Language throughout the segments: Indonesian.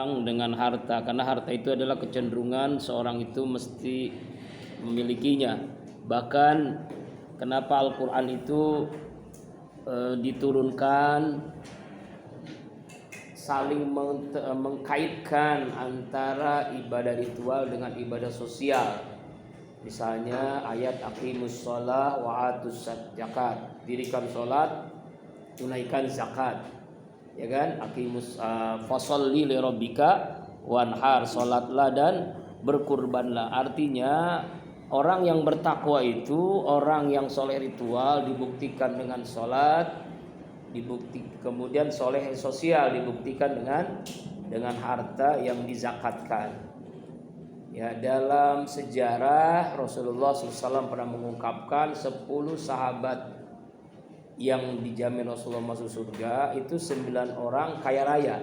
dengan harta, karena harta itu adalah kecenderungan seorang itu mesti memilikinya. Bahkan kenapa Al-Quran itu diturunkan saling mengkaitkan antara ibadah ritual dengan ibadah sosial. Misalnya ayat aqimus shalah wa atuz zakat, dirikan salat, tunaikan zakat, ya kan? Aqimus fasholli li rabbika wanhar, salatlah dan berkurbanlah. Artinya orang yang bertakwa itu orang yang soleh ritual dibuktikan dengan salat, kemudian soleh sosial dibuktikan dengan harta yang dizakatkan. Ya, dalam sejarah Rasulullah SAW pernah mengungkapkan 10 sahabat yang dijamin Rasulullah masuk surga itu 9 orang kaya raya,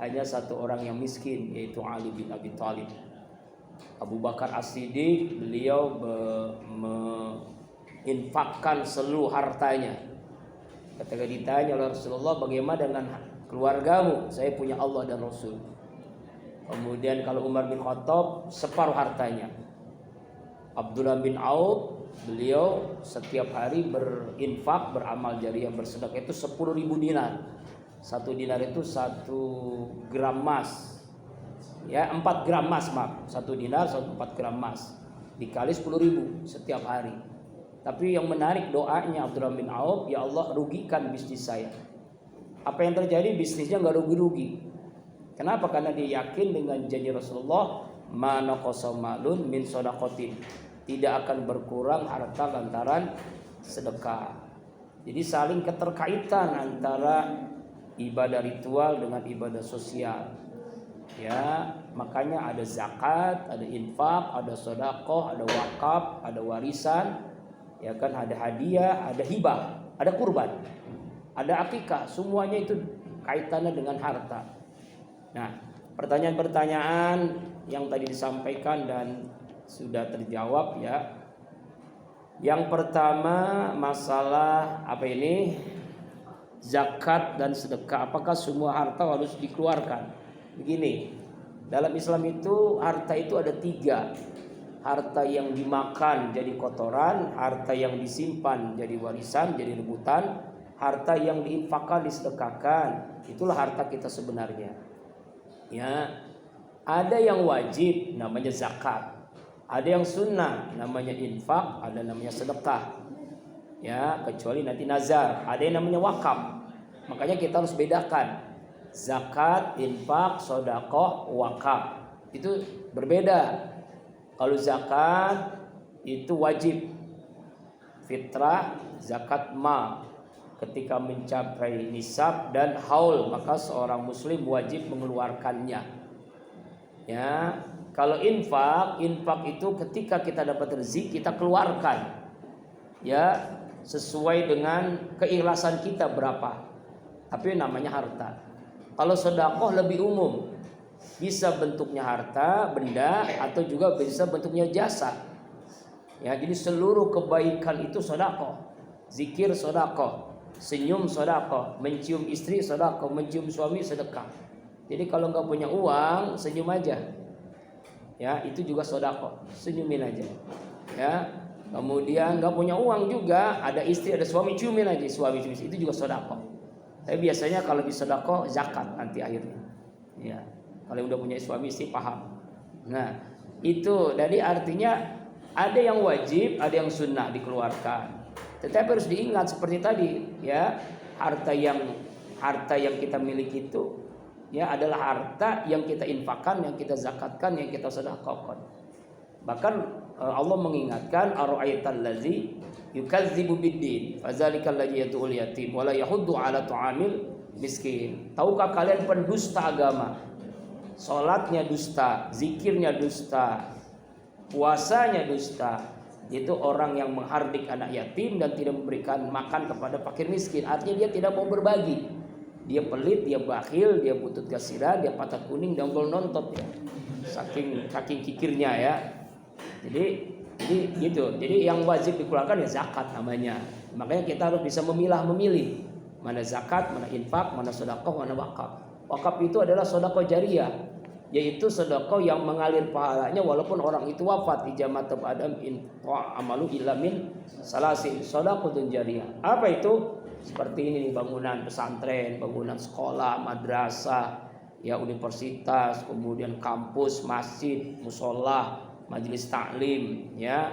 hanya 1 orang yang miskin, yaitu Ali bin Abi Thalib. Abu Bakar As-Siddiq, beliau menginfakkan seluruh hartanya. Ketika ditanya oleh Rasulullah, bagaimana dengan keluargamu? Saya punya Allah dan Rasul. Kemudian kalau Umar bin Khattab, separuh hartanya. Abdullah bin Auf, beliau setiap hari berinfak, beramal jariah, bersedekah itu 10.000 dinar. 1 dinar itu 1 gram emas. Ya, 4 gram emas, maaf. 1 dinar 4 gram emas. Dikali 10.000 setiap hari. Tapi yang menarik doanya Abdullah bin Auf, ya Allah rugikan bisnis saya. Apa yang terjadi? Bisnisnya nggak rugi-rugi. Kenapa? Karena dia yakin dengan janji Rasulullah, ma naqasa malun min shadaqatin, tidak akan berkurang harta lantaran sedekah. Jadi saling keterkaitan antara ibadah ritual dengan ibadah sosial. Ya, makanya ada zakat, ada infak, ada sedekah, ada wakaf, ada warisan, ya kan, ada hadiah, ada hibah, ada kurban, ada akikah, semuanya itu kaitannya dengan harta. Nah, pertanyaan-pertanyaan yang tadi disampaikan dan sudah terjawab ya. Yang pertama masalah apa ini? Zakat dan sedekah. Apakah semua harta harus dikeluarkan? Begini, dalam Islam itu harta itu ada 3. Harta yang dimakan jadi kotoran, harta yang disimpan jadi warisan, jadi rebutan, harta yang diinfakkan, disedekahkan. Itulah harta kita sebenarnya. Ya, ada yang wajib namanya zakat, ada yang sunnah namanya infak, ada namanya sedekah. Ya, kecuali nanti nazar, ada yang namanya wakaf. Makanya kita harus bedakan zakat, infak, sedekah, wakaf. Itu berbeda. Kalau zakat itu wajib, fitrah, zakat mal. Ketika mencapai nisab dan haul, maka seorang muslim wajib mengeluarkannya. Ya, kalau infak itu ketika kita dapat rezeki kita keluarkan. Ya, sesuai dengan keikhlasan kita berapa. Tapi namanya harta. Kalau sedekah lebih umum. Bisa bentuknya harta, benda, atau juga bisa bentuknya jasa. Ya, jadi seluruh kebaikan itu sedekah. Zikir sedekah, senyum sedekah, mencium istri sedekah, mencium suami sedekah. Jadi kalau nggak punya uang, senyum aja. Ya, itu juga sedekah, senyumin aja. Ya, kemudian nggak punya uang juga, ada istri, ada suami, ciumin aja suami istri, itu juga sedekah. Tapi biasanya kalau di sedekah zakat nanti akhirnya. Ya, kalau udah punya suami istri paham. Nah, itu jadi artinya ada yang wajib, ada yang sunnah dikeluarkan. Tetapi harus diingat seperti tadi, ya, harta yang kita miliki itu ya adalah harta yang kita infakkan, yang kita zakatkan, yang kita sedekahkan. Bahkan Allah mengingatkan ara'aital ladzi yukadzibu biddin fadzalikal ladzi yad'ul yatim wa la yahuddu 'ala ta'amil miskin. Tahukah kalian pendusta agama? Salatnya dusta, zikirnya dusta, puasanya dusta. Itu orang yang menghardik anak yatim dan tidak memberikan makan kepada fakir miskin. Artinya dia tidak mau berbagi. Dia pelit, dia bakhil, dia butut kasiran, dia patah kuning, donggol nontot ya. Saking kikirnya ya. Jadi gitu. Jadi yang wajib dikeluarkan ya zakat namanya. Makanya kita harus bisa memilih mana zakat, mana infak, mana sedekah, mana wakaf. Wakaf itu adalah sedekah jariyah, yaitu sedekah yang mengalir pahalanya walaupun orang itu wafat. Ijamat Adam in amalu illa min salasin, sedekahun jariyah. Apa itu? Seperti ini nih, bangunan pesantren, bangunan sekolah, madrasah, ya universitas, kemudian kampus, masjid, musola, majelis taklim, ya,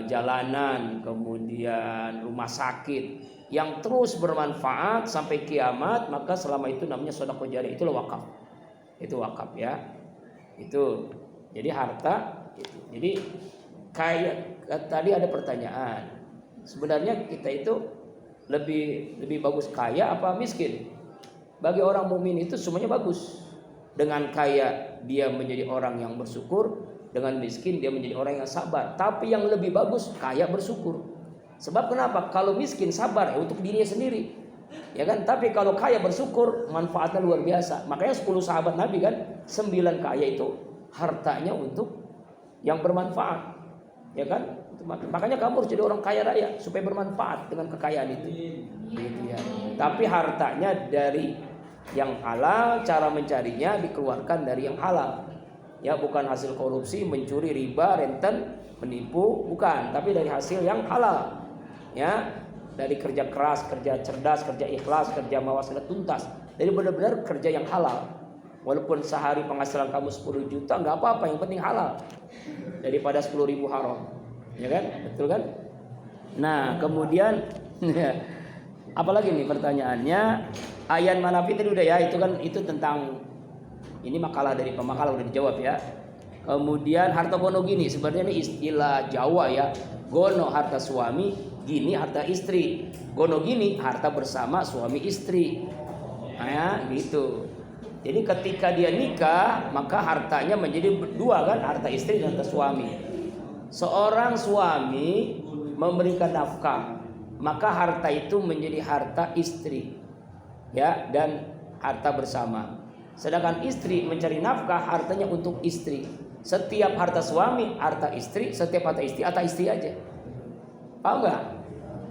jalanan, kemudian rumah sakit yang terus bermanfaat sampai kiamat, maka selama itu namanya sedekah jariyah. Itulah wakaf. Itu wakaf, ya. Itu. Jadi harta itu. Jadi kayak tadi ada pertanyaan. Sebenarnya kita itu lebih bagus kaya apa miskin? Bagi orang mukmin itu semuanya bagus. Dengan kaya dia menjadi orang yang bersyukur, dengan miskin dia menjadi orang yang sabar. Tapi yang lebih bagus kaya bersyukur. Sebab kenapa? Kalau miskin sabar ya untuk dirinya sendiri, ya kan? Tapi kalau kaya bersyukur, manfaatnya luar biasa. Makanya 10 sahabat Nabi kan, 9 kaya itu hartanya untuk yang bermanfaat, ya kan? Makanya kamu harus jadi orang kaya raya supaya bermanfaat dengan kekayaan itu. Gitu ya. Tapi hartanya dari yang halal, cara mencarinya dikeluarkan dari yang halal. Ya, bukan hasil korupsi, mencuri, riba, renten, menipu, bukan, tapi dari hasil yang halal. Ya, dari kerja keras, kerja cerdas, kerja ikhlas, kerja mawas tuntas. Jadi benar-benar kerja yang halal. Walaupun sehari penghasilan kamu 10 juta, nggak apa-apa, yang penting halal. Daripada 10.000 haram. Ya kan? Betul kan? Nah, kemudian apalagi nih pertanyaannya? Ayan Manafi tadi udah ya, itu kan itu tentang ini makalah dari pemakalah udah dijawab ya. Kemudian harta gono gini, sebenarnya ini istilah Jawa ya. Gono harta suami, gini harta istri. Gono gini harta bersama suami istri. Nah, ya, gitu. Jadi ketika dia nikah, maka hartanya menjadi dua kan, harta istri dan harta suami. Seorang suami memberikan nafkah, maka harta itu menjadi harta istri. Ya, dan harta bersama. Sedangkan istri mencari nafkah, hartanya untuk istri. Setiap harta suami, harta istri. Setiap harta istri aja. Paham gak?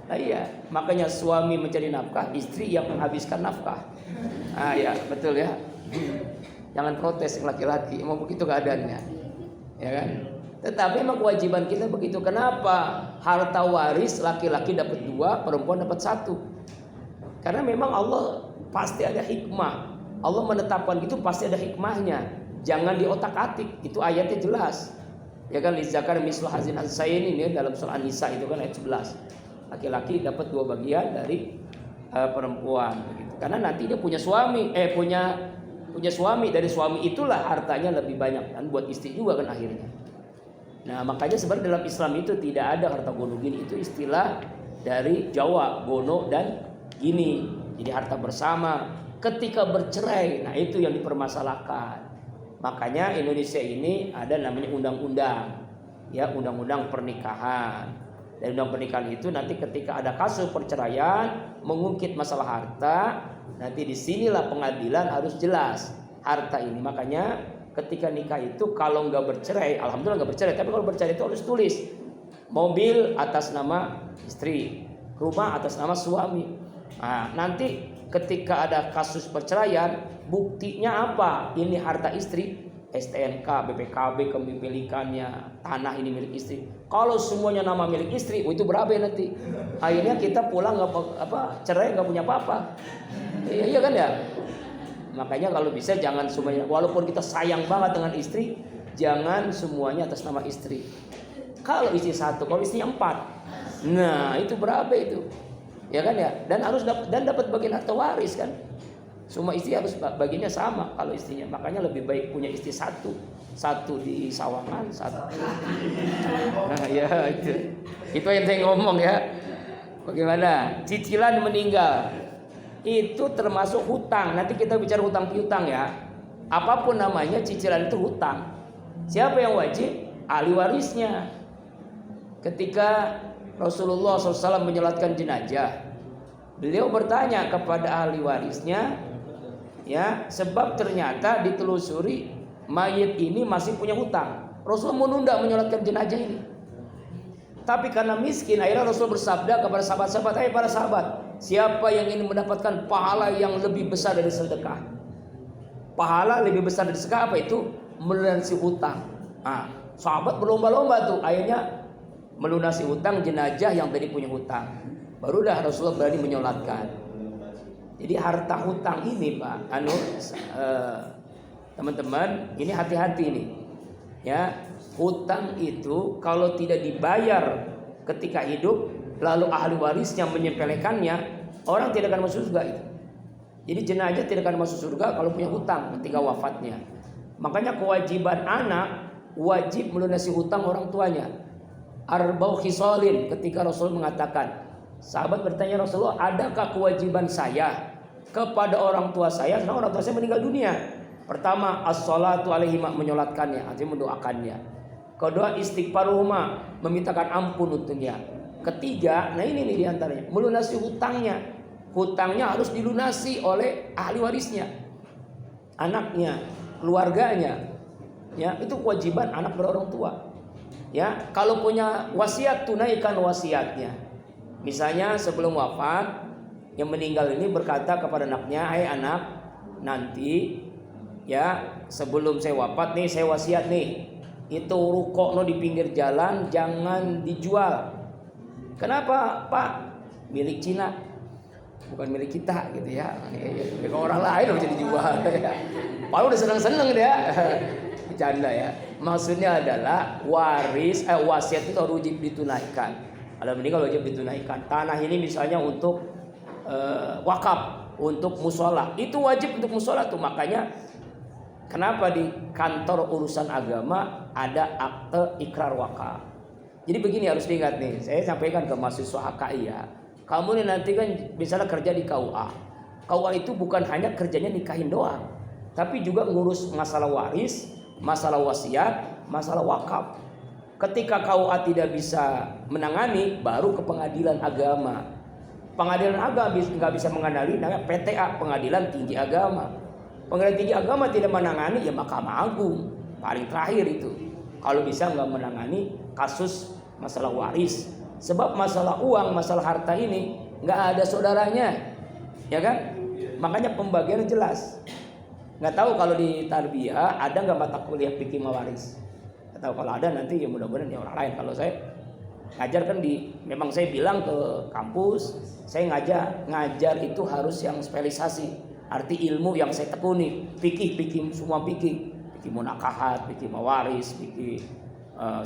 Nah, iya. Makanya suami mencari nafkah, istri yang menghabiskan nafkah. Ah ya, betul ya. Jangan protes laki-laki, emang begitu keadaannya, ya kan? Tetapi memang kewajiban kita begitu. Kenapa? Harta waris laki-laki dapat 2, perempuan dapat 1. Karena memang Allah pasti ada hikmah. Allah menetapkan itu pasti ada hikmahnya. Jangan diotak-atik. Itu ayatnya jelas. Ya kan, lizakar mislu hazin as-sayyin ini dalam surah An-Nisa itu kan ayat 11. Laki-laki dapat 2 bagian dari perempuan begitu. Karena nanti dia punya suami, punya suami, dari suami itulah hartanya lebih banyak kan, buat istri juga kan akhirnya. Nah, makanya sebenarnya dalam Islam itu tidak ada harta gono gini, itu istilah dari Jawa, gono dan gini. Jadi harta bersama. Ketika bercerai, nah itu yang dipermasalahkan. Makanya Indonesia ini ada namanya undang-undang, ya, undang-undang pernikahan. Dan undang pernikahan itu nanti ketika ada kasus perceraian mengungkit masalah harta, nanti disinilah pengadilan harus jelas harta ini. Makanya ketika nikah itu kalau nggak bercerai, alhamdulillah nggak bercerai, tapi kalau bercerai itu harus tulis mobil atas nama istri, rumah atas nama suami. Nah, nanti ketika ada kasus perceraian, buktinya apa? Ini harta istri, STNK, BPKB kepemilikannya, tanah ini milik istri. Kalau semuanya nama milik istri, itu berapa ya nanti? Akhirnya kita pulang cerai nggak punya apa-apa. Iya kan ya? Makanya kalau bisa jangan semuanya, walaupun kita sayang banget dengan istri, jangan semuanya atas nama istri. Kalau istri 1, kalau istri 4, nah itu berapa itu? Ya kan ya? Dan harus dapat bagian harta waris kan? Semua istri harus bagiannya sama kalau istrinya. Makanya lebih baik punya istri 1 di Sawangan, 1. Nah, ya itu yang saya ngomong ya. Bagaimana? Cicilan meninggal itu termasuk hutang. Nanti kita bicara hutang piutang ya. Apapun namanya, cicilan itu hutang. Siapa yang wajib? Ahli warisnya. Ketika Rasulullah SAW menyolatkan jenazah, beliau bertanya kepada ahli warisnya, ya, sebab ternyata ditelusuri mayit ini masih punya hutang. Rasul menunda menyolatkan jenazah ini. Tapi karena miskin, akhirnya Rasul bersabda kepada sahabat-sahabat, para sahabat, siapa yang ingin mendapatkan pahala yang lebih besar dari sedekah? Pahala lebih besar dari sedekah apa itu? Melunasi hutang. Nah, sahabat berlomba-lomba tuh akhirnya melunasi hutang jenazah yang tadi punya hutang. Baru dah Rasulullah berani menyolatkan. Jadi harta hutang ini Pak, teman-teman, ini hati-hati nih. Ya, hutang itu kalau tidak dibayar ketika hidup, lalu ahli warisnya menyepelekannya, orang tidak akan masuk surga itu. Jadi jenazah tidak akan masuk surga kalau punya hutang ketika wafatnya. Makanya kewajiban anak wajib melunasi hutang orang tuanya. Arba'u khisalin, ketika Rasul mengatakan, sahabat bertanya Rasulullah, adakah kewajiban saya kepada orang tua saya setelah orang tua saya meninggal dunia? Pertama, as-salatu alaihi, menyolatkannya, artinya mendoakannya. Kedua, istighfaruhuma, memintakan ampun untuknya. Ketiga, nah ini nih diantaranya, melunasi hutangnya. Hutangnya harus dilunasi oleh ahli warisnya, anaknya, keluarganya. Ya, itu kewajiban anak berorang tua. Ya, kalau punya wasiat, tunaikan wasiatnya. Misalnya sebelum wafat, yang meninggal ini berkata kepada anaknya, "Hai anak, nanti ya sebelum saya wafat nih, saya wasiat nih, itu ruko no di pinggir jalan jangan dijual." Kenapa, Pak? Milik Cina, bukan milik kita gitu ya. Milik orang lain bisa dijual. Padahal udah seneng-seneng dia. Bercanda ya. Maksudnya adalah wasiat itu harus wajib ditunaikan. Ada meninggal wajib ditunaikan. Tanah ini misalnya untuk wakaf, untuk musola, itu wajib untuk musola tuh. Makanya kenapa di kantor urusan agama ada akte ikrar wakaf. Jadi begini harus diingat nih, saya sampaikan ke mahasiswa HKI ya. Kamu nih nanti kan misalnya kerja di KUA. KUA itu bukan hanya kerjanya nikahin doang, tapi juga ngurus masalah waris, masalah wasiat, masalah wakaf. Ketika KUA tidak bisa menangani, baru ke pengadilan agama. Pengadilan agama nggak bisa mengenali, namanya PTA, Pengadilan Tinggi Agama. Pengadilan Tinggi Agama tidak menangani, ya Mahkamah Agung paling terakhir itu. Kalau bisa nggak menangani kasus masalah waris, sebab masalah uang, masalah harta ini nggak ada saudaranya, ya kan? Makanya pembagiannya jelas. Nggak tahu kalau di tarbiyah ada nggak mata kuliah fikih mawaris? Nggak tahu, kalau ada nanti ya mudah-mudahan ya orang lain. Kalau saya ngajar kan memang saya bilang ke kampus, saya ngajar itu harus yang spesialisasi, arti ilmu yang saya tekuni, fikih semua fikih munakahat, fikih mawaris, fikih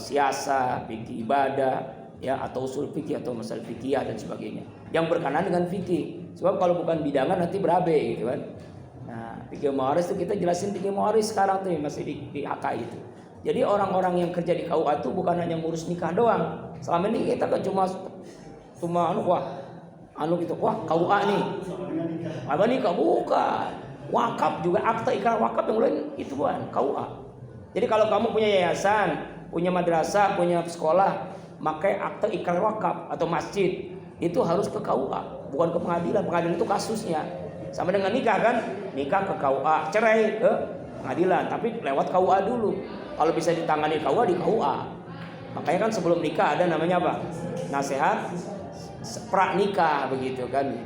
siasa, fikih ibadah, ya, atau usul fikih atau masalah fikih dan sebagainya yang berkenaan dengan fikih. Sebab kalau bukan bidangan nanti berabe gitu kan. Nah, fikih mawaris itu kita jelasin fikih mawaris sekarang tuh masih di HKI itu. Jadi orang-orang yang kerja di KUA itu bukan hanya ngurus nikah doang. Selama ini kita kan cuma KUA nih. Apa nikah? Bukan. Wakaf juga, akte ikrar wakaf yang lain itu bukan KUA. Jadi kalau kamu punya yayasan, punya madrasah, punya sekolah, pakai akte ikrar wakaf atau masjid, itu harus ke KUA, bukan ke pengadilan. Pengadilan itu kasusnya. Sama dengan nikah kan? Nikah ke KUA, cerai ke pengadilan, tapi lewat KUA dulu. Kalau bisa ditangani KUA, di KUA. Makanya kan sebelum nikah ada namanya apa? Nasihat pra nikah begitu kan.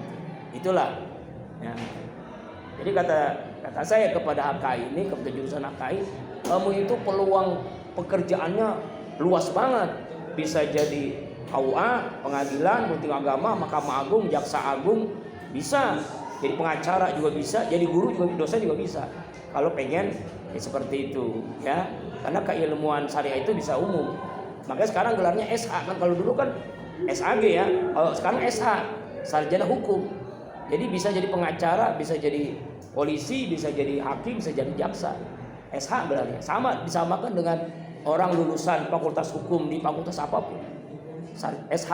Itulah. Ya. Jadi kata saya kepada HKI ini, kepada jurusan HKI, kamu itu peluang pekerjaannya luas banget. Bisa jadi KUA, pengadilan, Tinggi Agama, Mahkamah Agung, Jaksa Agung, bisa. Jadi pengacara juga bisa, jadi guru juga, dosen juga bisa. Kalau pengen ya seperti itu, ya. Karena keilmuan syariah itu bisa umum. Makanya sekarang gelarnya SH kan, kalau dulu kan SAG ya. Kalau sekarang SH, sarjana hukum. Jadi bisa jadi pengacara, bisa jadi polisi, bisa jadi hakim, bisa jadi jaksa. SH berarti sama, disamakan dengan orang lulusan fakultas hukum di fakultas apapun. SH.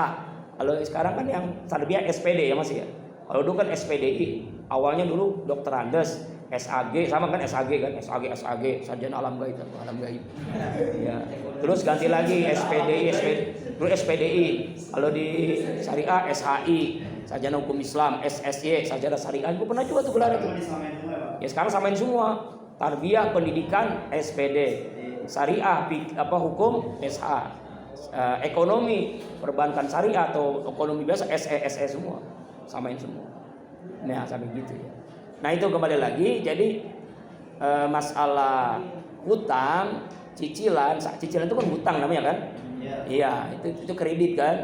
Kalau sekarang kan yang tarbiyah SPD ya masih ya. Kalau dulu kan SPDI. Awalnya dulu Dr. Andes, SAG, sama kan SAG kan, SAG, sarjana alam gaib. Ya. Terus ganti lagi SPDI, dulu SPDI. Kalau di syariah SHI, sarjana hukum Islam, SSY, sarjana syariah. Gue pernah juga tuh gelar itu. Ya sekarang samain semua. Tarbiyah pendidikan SPD, syariah hukum SH, ekonomi perbankan syariah atau ekonomi biasa SE semua. Samain semua. Nah sampai gitu ya. Nah itu kembali lagi. Jadi masalah hutang, cicilan itu kan hutang namanya kan? Iya, itu kredit kan?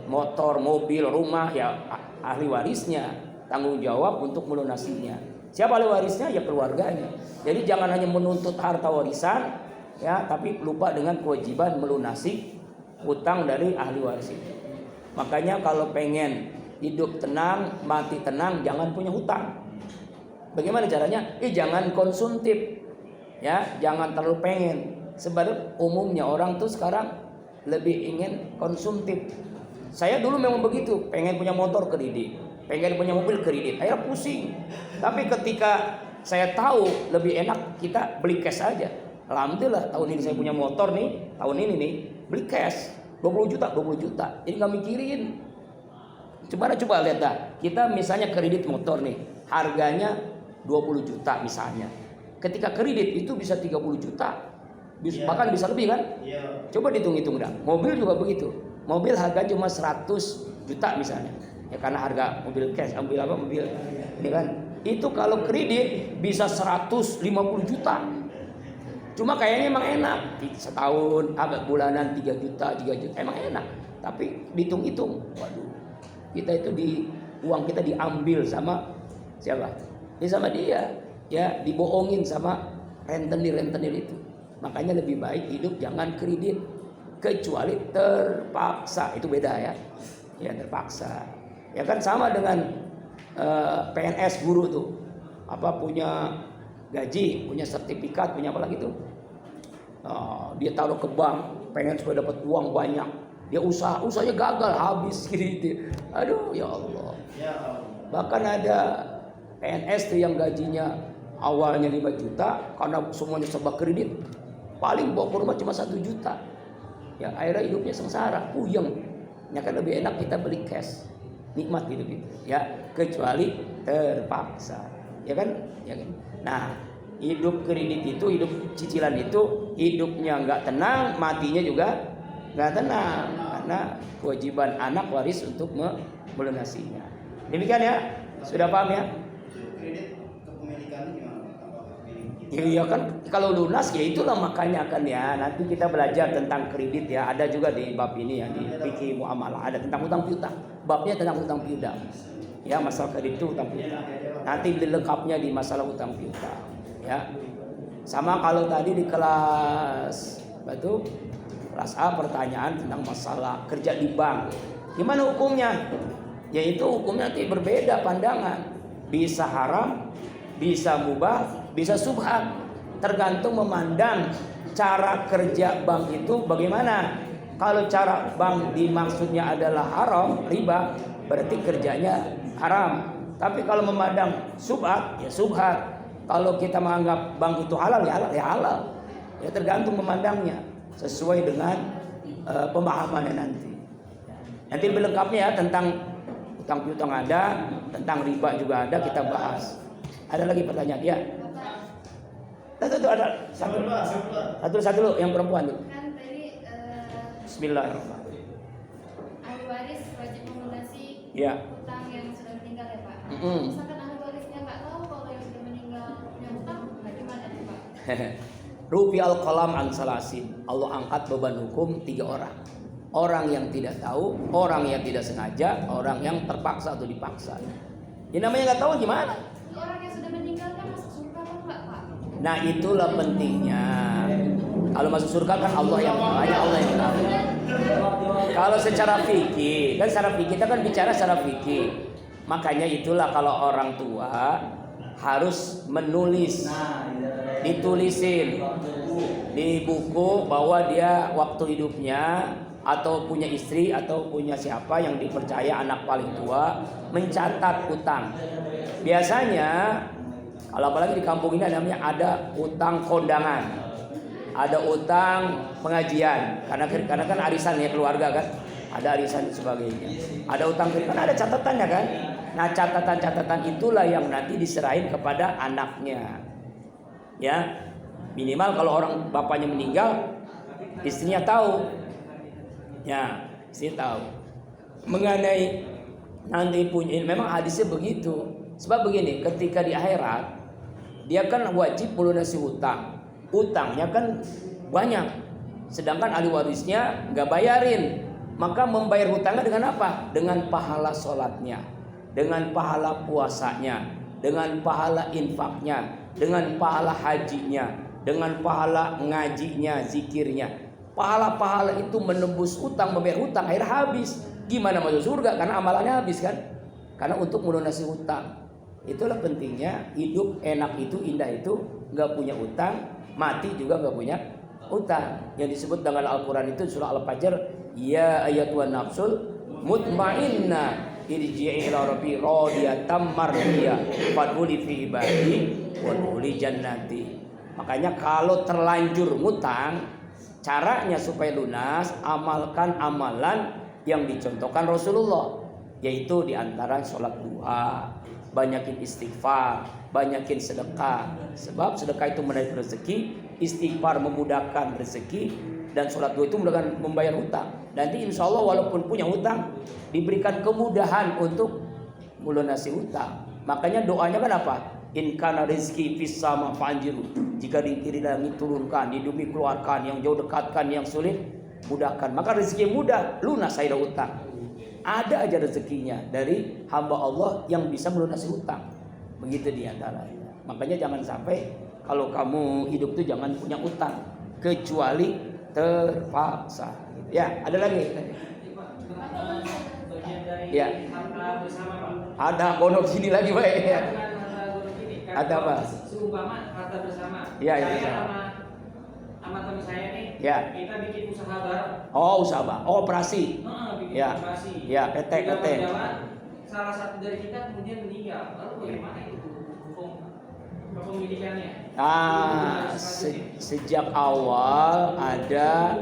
Motor, mobil, rumah, ya ahli warisnya tanggung jawab untuk melunasinya. Siapa ahli warisnya? Ya keluarganya. Jadi jangan hanya menuntut harta warisan, ya, tapi lupa dengan kewajiban melunasi hutang dari ahli waris itu. Makanya kalau pengen hidup tenang, mati tenang, jangan punya hutang. Bagaimana caranya? Jangan konsumtif, ya, jangan terlalu pengen. Sebab umumnya orang tuh sekarang lebih ingin konsumtif. Saya dulu memang begitu, pengen punya motor kredit, pengen punya mobil kredit, akhirnya pusing. Tapi ketika saya tahu lebih enak kita beli cash aja. Alhamdulillah tahun ini saya punya motor nih, tahun ini nih beli cash 20 juta. Jadi nggak mikirin. Coba lihat dah, kita misalnya kredit motor nih, harganya 20 juta misalnya. Ketika kredit itu bisa 30 juta, bahkan bisa lebih kan? Coba dihitung-hitung dah. Mobil juga begitu. Mobil harga cuma 100 juta misalnya. Ya karena harga mobil cash, mobil ini kan. Itu kalau kredit bisa 150 juta. Cuma kayaknya emang enak. Setahun agak bulanan 3 juta emang enak. Tapi dihitung-hitung, waduh. Kita itu uang kita diambil sama siapa? Ya sama dia. Ya, dibohongin sama rentenir itu. Makanya lebih baik hidup jangan kredit. Kecuali terpaksa, itu beda ya. Ya terpaksa. Ya kan sama dengan PNS guru tuh. Punya gaji, punya sertifikat, punya apa lagi tuh. Dia taruh ke bank, pengen supaya dapat uang banyak. Dia usahanya gagal habis gitu. Aduh ya Allah. Bahkan ada PNS tuh yang gajinya awalnya 5 juta karena semuanya serba kredit. Paling bawa ke rumah cuma 1 juta. Ya akhirnya hidupnya sengsara, puyeng. Ya kan lebih enak kita beli cash, nikmat hidup itu. Ya kecuali terpaksa, ya kan? Nah, hidup kredit itu, hidup cicilan itu, hidupnya nggak tenang, matinya juga nggak tenang karena kewajiban anak waris untuk melunasinya. Demikian ya, sudah paham ya? Kredit kepemilikannya gimana? Iya kan, kalau lunas ya itulah makanya kan ya. Nanti kita belajar tentang kredit ya. Ada juga di bab ini ya, di fikih muamalah ada tentang hutang piutang. Babnya tentang hutang piutang. Ya, masalah kredit itu hutang piutang. Nanti beli lengkapnya di masalah hutang piutang. Ya, sama kalau tadi di kelas kelas A pertanyaan tentang masalah kerja di bank. Gimana hukumnya? Yaitu hukumnya nanti berbeda pandangan. Bisa haram, bisa mubah, bisa subhat, tergantung memandang cara kerja bank itu bagaimana. Kalau cara bank dimaksudnya adalah haram, riba, berarti kerjanya haram. Tapi kalau memandang subhat, ya subhat. Kalau kita menganggap bank itu halal, ya halal, ya halal. Ya tergantung memandangnya sesuai dengan pemahamannya nanti. Nanti lebih lengkapnya ya tentang hutang piutang ada, tentang riba juga ada, kita bahas. Ada lagi pertanyaan ya? Itu ada satu dulu yang perempuan tuh. Kan tadi Bismillahirrahmanirrahim. ahli waris wajib melunasi Ya. hutang yang sudah meninggal ya Pak. Mm-mm. Misalkan ahli warisnya nggak tahu kalau yang sudah meninggal punya hutang, bagaimana nih Pak? Rufi al-qalam an salasin. Allah angkat beban hukum 3 orang. Orang yang tidak tahu, orang yang tidak sengaja, orang yang terpaksa atau dipaksa. Ya namanya nggak tahu gimana? Orang yang sudah meninggal kan masuk surga apa enggak Pak? Nah itulah pentingnya. Kalau masuk surga kan Allah yang hanya Allah yang tahu. Kalau secara fikih, kan secara fikih kita kan bicara secara fikih. Makanya itulah kalau orang tua harus menulis, ditulisin di buku bahwa dia waktu hidupnya atau punya istri atau punya siapa yang dipercaya anak paling tua mencatat utang. Biasanya kalau apalagi di kampung ini namanya ada utang kondangan, ada utang pengajian karena kan arisan ya keluarga kan, ada arisan dan sebagainya, ada utang kan ada catatannya kan. Nah catatan-catatan itulah yang nanti diserahin kepada anaknya. Ya minimal kalau orang bapaknya meninggal, istrinya tahu. Ya, istrinya tahu. Mengenai nanti punya, memang hadisnya begitu. Sebab begini, ketika di akhirat dia kan wajib melunasi hutang. Utangnya kan banyak, sedangkan ahli warisnya nggak bayarin. Maka membayar hutangnya dengan apa? Dengan pahala sholatnya, dengan pahala puasanya, dengan pahala infaknya, dengan pahala hajinya, dengan pahala ngajinya, zikirnya. Pahala-pahala itu menembus hutang, membayar hutang, akhirnya habis. Gimana masuk surga? Karena amalannya habis kan? Karena untuk melunasi hutang. Itulah pentingnya hidup enak itu, indah itu, nggak punya utang, mati juga nggak punya utang. Yang disebut dengan Al-Quran itu surah Al-Fajr, ya ayyatuhan nafsul mutmainnah irji'i ila rabbi radiyatan mardiyah fadkhuli fi ibadi wadkhuli jannati. Makanya kalau terlanjur ngutang, caranya supaya lunas, amalkan amalan yang dicontohkan Rasulullah, yaitu diantara sholat duha, banyakin istighfar, banyakin sedekah. Sebab sedekah itu menarik rezeki, istighfar memudahkan rezeki, dan sholat duha itu memudahkan membayar hutang. Nanti insya Allah walaupun punya hutang, diberikan kemudahan untuk melunasi hutang. Makanya doanya kan apa? In kana rizki fis sama fa'anjiru. Jika di langit turunkan, di bumi keluarkan, yang jauh dekatkan, yang sulit mudahkan. Maka rezeki mudah, lunas saya hutang. Ada aja rezekinya dari hamba Allah yang bisa melunasi hutang. Begitu diantaranya. Makanya jangan sampai kalau kamu hidup itu jangan punya utang kecuali terpaksa. Ya, ada lagi. Ya. Ada pondok sini lagi Pak. Ya. Ada apa? Seumpama harta bersama. Ya, ya. Sama teman saya nih. Ya. Kita bikin usaha bareng. Oh, usaha. Oh, operasi. Bikin Ya. operasi. Ya, PT. Jalan, salah satu dari kita kemudian meninggal. Lalu bagaimana itu hukum kepemilikannya? Sejak awal ada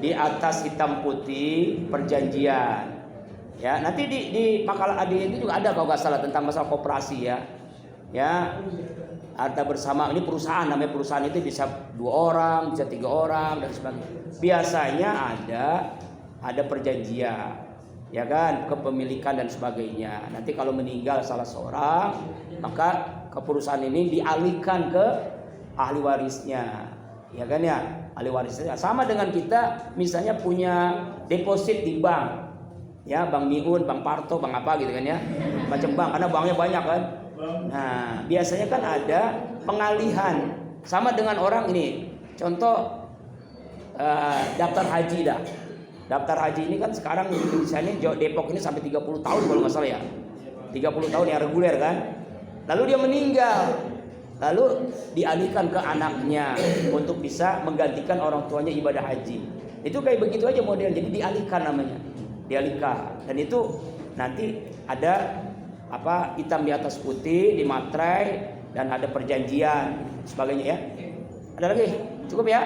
di atas hitam putih perjanjian. Ya, nanti di makalah adik itu juga ada kalau nggak salah tentang masalah koperasi ya. Ya, harta bersama ini perusahaan, namanya perusahaan itu bisa 2 orang, bisa 3 orang dan sebagainya. Biasanya ada perjanjian, ya kan, kepemilikan dan sebagainya. Nanti kalau meninggal salah seorang, maka ke perusahaan ini dialihkan ke ahli warisnya, ya kan ya, ahli warisnya. Sama dengan kita, misalnya punya deposit di bank, ya, Bank Miun, Bank Parto, Bank apa gitu kan ya, macam bank, karena banknya banyak kan. Nah, biasanya kan ada pengalihan. Sama dengan orang ini, contoh daftar haji dah. Daftar haji ini kan sekarang di Indonesia ini Depok ini sampai 30 tahun kalau nggak salah ya. 30 tahun yang reguler kan. Lalu dia meninggal. Lalu dialihkan ke anaknya untuk bisa menggantikan orang tuanya ibadah haji. Itu kayak begitu aja model. Jadi dialihkan namanya. Dialihkan. Dan itu nanti ada hitam di atas putih, di materai, dan ada perjanjian sebagainya ya. Ada lagi? Cukup ya?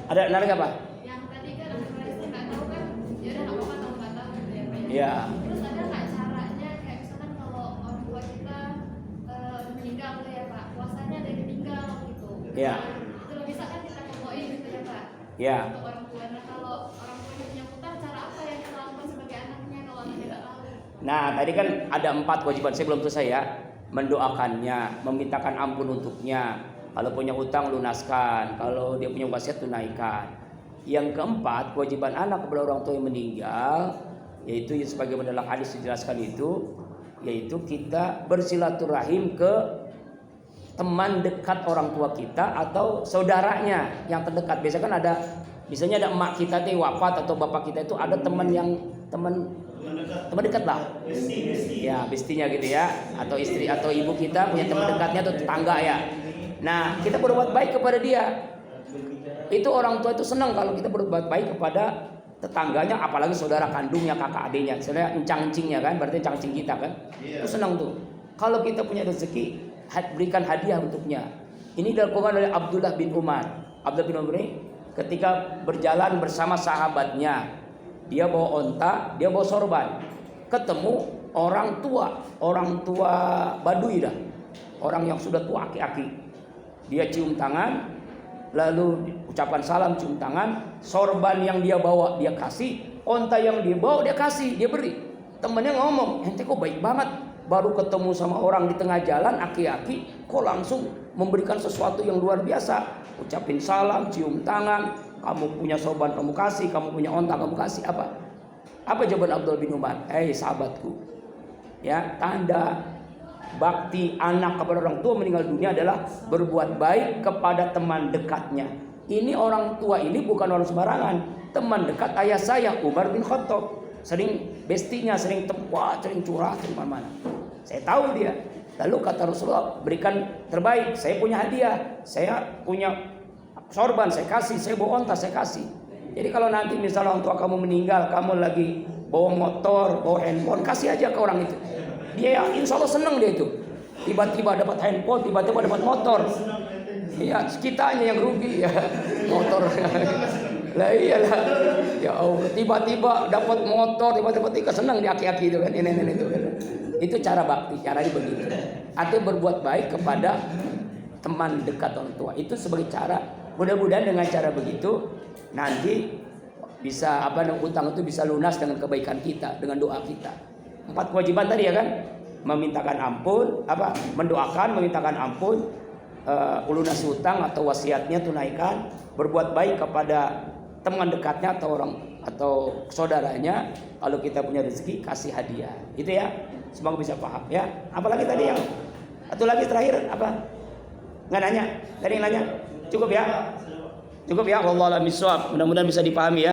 Ada lagi apa? Yang tadi kan referensi nggak tahu kan, ya udah nggak apa-apa tahu nggak tahu gitu ya Pak. Iya. Terus ada nggak caranya kayak misalkan kalau orang tua kita meninggal gitu ya Pak, puasanya ada yang meninggal gitu. Iya. Itu bisa kan kita kepoin gitu ya Pak. Iya. Untuk orang tua. Nah kalau orang tuanya punya hutang, cara apa yang kita lakukan sebagai anaknya kalau anaknya nggak tahu? Nah, tadi kan ada 4 kewajiban, saya belum selesai ya. Mendoakannya, memintakan ampun untuknya. Kalau punya hutang lunaskan, kalau dia punya wasiat tunaikan. Yang keempat, kewajiban anak kepada orang tua yang meninggal, yaitu sebagaimana dalam hadis dijelaskan itu, yaitu kita bersilaturahim ke teman dekat orang tua kita atau saudaranya yang terdekat. Biasanya kan ada, misalnya ada emak kita yang wafat atau bapak kita itu ada teman dekat lah. Ya, bestinya gitu ya, atau istri atau ibu kita punya teman dekatnya atau tetangga ya. Nah, kita berbuat baik kepada dia. Itu orang tua itu senang kalau kita berbuat baik kepada tetangganya, apalagi saudara kandungnya, kakak adiknya, saudara encang-encingnya kan, berarti encang-encing kita kan. Itu senang tuh. Kalau kita punya rezeki, berikan hadiah untuknya. Ini dilakukan oleh Abdullah bin Umar. Abdullah bin Umar ini ketika berjalan bersama sahabatnya, dia bawa onta, dia bawa sorban. Ketemu orang tua Baduy dah. Orang yang sudah tua aki-aki. Dia cium tangan, lalu ucapan salam, cium tangan, sorban yang dia bawa dia kasih, onta yang dia bawa dia kasih, dia beri. Temannya ngomong, ente kok baik banget, baru ketemu sama orang di tengah jalan, aki-aki, kok langsung memberikan sesuatu yang luar biasa. Ucapin salam, cium tangan, kamu punya sorban kamu kasih, kamu punya onta kamu kasih. Apa jawaban Abdullah bin Umar? Sahabatku, ya, tanda bakti anak kepada orang tua meninggal dunia adalah berbuat baik kepada teman dekatnya. Ini orang tua ini bukan orang sembarangan, teman dekat ayah saya Umar bin Khattab. Sering bestinya, sering tempat, sering curhat di mana-mana. Saya tahu dia. Lalu kata Rasulullah, berikan terbaik. Saya punya hadiah, saya punya sorban, saya kasih. Saya bawa onta, saya kasih. Jadi kalau nanti misalnya orang tua kamu meninggal, kamu lagi bawa motor, bawa handphone, kasih aja ke orang itu. Dia insya Allah senang dia itu. Tiba-tiba dapat handphone, tiba-tiba dapat motor. Ya, kitanya yang rugi ya, motor. Lah iyalah. Ya Allah, tiba-tiba dapat motor, tiba-tiba senang di aki-aki itu kan. Ini itu kan. Itu cara bakti, caranya begitu. Artinya berbuat baik kepada teman dekat orang tua. Itu sebagai cara. Mudah-mudahan dengan cara begitu nanti bisa utang itu bisa lunas dengan kebaikan kita, dengan doa kita. 4 kewajiban tadi ya kan? Memintakan ampun, mendoakan, memintakan ampun, lunasi hutang atau wasiatnya tunaikan, berbuat baik kepada teman dekatnya atau orang atau saudaranya. Kalau kita punya rezeki kasih hadiah. Itu ya. Semoga bisa paham ya. Apalagi tadi yang satu lagi terakhir apa? Nggak nanya? Tadi yang nanya? Cukup ya? Cukup ya. Wallahu a'lam bishawab. Mudah-mudahan bisa dipahami ya.